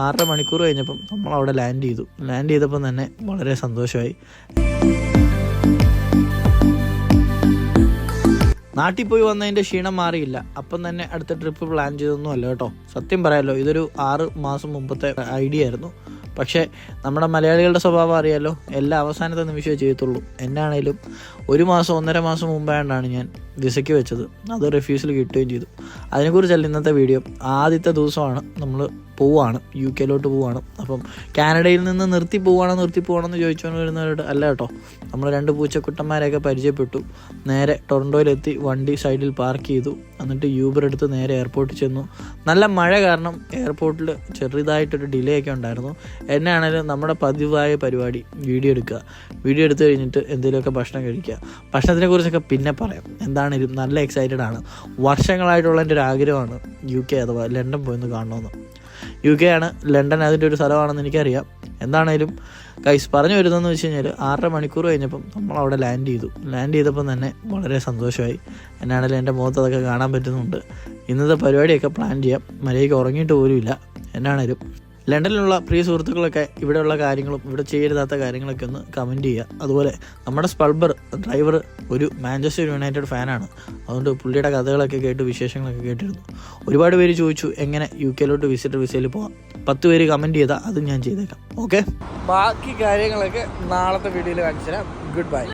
6.5 മണിക്കൂർ കഴിഞ്ഞപ്പം നമ്മളവിടെ ലാൻഡ് ചെയ്തപ്പം തന്നെ വളരെ സന്തോഷമായി. നാട്ടിൽ പോയി വന്നതിൻ്റെ ക്ഷീണം മാറിയില്ല. അപ്പം തന്നെ അടുത്ത ട്രിപ്പ് പ്ലാൻ ചെയ്തൊന്നും അല്ല കേട്ടോ. സത്യം പറയാമല്ലോ, ഇതൊരു 6 മാസം മുമ്പത്തെ ഐഡിയ ആയിരുന്നു. പക്ഷേ നമ്മുടെ മലയാളികളുടെ സ്വഭാവം അറിയാമല്ലോ, എല്ലാ അവസാനത്തെ നിമിഷമേ ചെയ്യത്തുള്ളൂ. എന്നാണേലും 1 മാസം 1.5 മാസം മുമ്പായതാണ് ഞാൻ വിസയ്ക്ക് വെച്ചത്. അത് റിഫ്യൂസിൽ കിട്ടുകയും ചെയ്തു. അതിനെക്കുറിച്ചല്ല ഇന്നത്തെ വീഡിയോ. ആദ്യത്തെ ദിവസമാണ് നമ്മൾ പോവുകയാണ്, UK പോവുകയാണ്. അപ്പം കാനഡയിൽ നിന്ന് നിർത്തി പോവുകയാണെന്ന് ചോദിച്ചുകൊണ്ട് വരുന്നവരോട് അല്ല കേട്ടോ. നമ്മൾ 2 പൂച്ചക്കുട്ടന്മാരെയൊക്കെ പരിചയപ്പെട്ടു. നേരെ ടൊറൻറ്റോയിലെത്തി വണ്ടി സൈഡിൽ പാർക്ക് ചെയ്തു. എന്നിട്ട് യൂബർ എടുത്ത് നേരെ എയർപോർട്ടിൽ ചെന്നു. നല്ല മഴ കാരണം എയർപോർട്ടിൽ ചെറുതായിട്ടൊരു ഡിലേ ഒക്കെ ഉണ്ടായിരുന്നു. എന്നാണേലും നമ്മുടെ പതിവായ പരിപാടി വീഡിയോ എടുത്ത് കഴിഞ്ഞിട്ട് എന്തെങ്കിലുമൊക്കെ ഭക്ഷണം കഴിക്കുക. ഭക്ഷണത്തിനെ കുറിച്ചൊക്കെ പിന്നെ പറയാം. എന്താണേലും നല്ല എക്സൈറ്റഡ് ആണ്. വർഷങ്ങളായിട്ടുള്ള എൻ്റെ ഒരു ആഗ്രഹമാണ് UK അഥവാ ലണ്ടൻ പോയെന്ന് കാണണമെന്ന്. UK ആണ്, ലണ്ടൻ അതിൻ്റെ ഒരു സ്ഥലമാണെന്ന് എനിക്കറിയാം. എന്താണേലും ഗൈസ് പറഞ്ഞു വരുന്നതെന്ന് വെച്ച് കഴിഞ്ഞാൽ 6.5 മണിക്കൂർ കഴിഞ്ഞപ്പം നമ്മളവിടെ ലാൻഡ് ചെയ്തപ്പം തന്നെ വളരെ സന്തോഷമായി. എന്നാണേലും എൻ്റെ മുഖത്ത് അതൊക്കെ കാണാൻ പറ്റുന്നുണ്ട്. ഇന്നത്തെ പരിപാടിയൊക്കെ പ്ലാൻ ചെയ്യാം. മര്യാദയ്ക്ക് ഉറങ്ങിയിട്ട് പോലുമില്ല. എന്നാണേലും ലണ്ടനിലുള്ള പ്രിയ സുഹൃത്തുക്കളൊക്കെ ഇവിടെയുള്ള കാര്യങ്ങളും ഇവിടെ ചെയ്യരുതാത്ത കാര്യങ്ങളൊക്കെ ഒന്ന് കമൻറ്റ് ചെയ്യുക. അതുപോലെ നമ്മുടെ ഡ്രൈവർ ഒരു മാഞ്ചസ്റ്റർ യുണൈറ്റഡ് ഫാനാണ്. അതുകൊണ്ട് പുള്ളിയുടെ കഥകളൊക്കെ കേട്ട് വിശേഷങ്ങളൊക്കെ കേട്ടിരുന്നു. ഒരുപാട് പേര് ചോദിച്ചു എങ്ങനെ UK വിസിറ്റർ വിസയിൽ പോകാം. 10 പേര് കമൻറ്റ് ചെയ്താൽ അതും ഞാൻ ചെയ്തേക്കാം. ഓക്കെ, ബാക്കി കാര്യങ്ങളൊക്കെ നാളത്തെ വീഡിയോയിൽ കാണിച്ചു തരാം. Good bye.